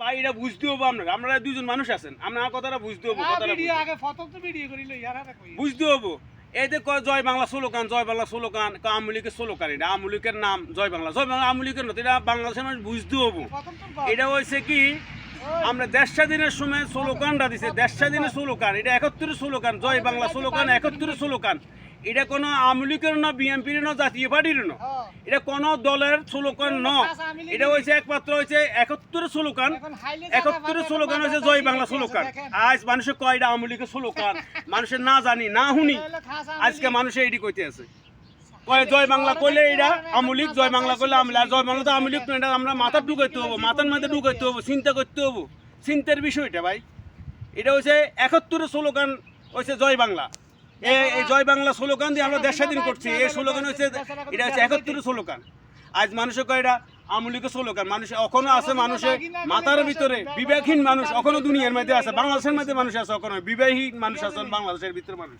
ভাই এটা বুঝতে হবে আপনার, আপনারা দুজন মানুষ আছেন, আপনার কথাটা বুঝতে হবে, কথাটা বুঝতে হবে। এই যে জয় বাংলা স্লোগান, জয় বাংলা স্লোগান, আওয়ামী লীগের স্লোগান, এটা আওয়ামী লীগের নাম জয় বাংলা, জয় বাংলা আওয়ামী লীগের নয়, এটা বাংলাদেশের মানুষ বুঝতে হবে। এটা হয়েছে কি আমরা দেশ স্বাধীনের সময় স্লোগানটা দিছে, দেশ স্বাধীনের স্লোগান, এটা ৭১ স্লোগান, জয় বাংলা স্লোগান ৭১ স্লোগান। এটা কোনো আওয়ামী লীগের না, বিএনপির না, জাতীয় পার্টির না, এটা কোনো দলের স্লোগান ন। এটা হয়েছে একমাত্র হয়েছে ৭১ স্লোগান, ৭১ স্লোগান হয়েছে জয় বাংলা স্লোগান। আজ মানুষের কয় এটা আওয়ামী লীগের স্লোগান, মানুষের না জানি না শুনি আজকে মানুষের এটি কইতে আছে। কয় জয় বাংলা কইলে এটা আওয়ামী লীগ, জয় বাংলা করলে আওয়ামী লীগ, আর জয় বাংলা তো আওয়ামী লীগ, এটা আমরা মাথা ঢুকাইতে হবো, মাথার মধ্যে ঢুকাইতে হবো, চিন্তা করতে হবো, চিন্তার বিষয়টা ভাই। এটা হচ্ছে ৭১ স্লোগান হয়েছে জয় বাংলা। এই জয় বাংলা স্লোগান দিয়ে আমরা দেশ স্বাধীন করছি, এই স্লোগান হচ্ছে এটা হচ্ছে ৭১ স্লোগান। আজ মানুষের কয় এটা আওয়ামী লীগের স্লোগান। মানুষ এখনো আছে, মানুষের মাথার ভিতরে বিবেকহীন মানুষ এখনো দুনিয়ার মধ্যে আছে, বাংলাদেশের মধ্যে মানুষ আছে, এখনো বিবেকহীন মানুষ আছে বাংলাদেশের ভিতরে মানুষ।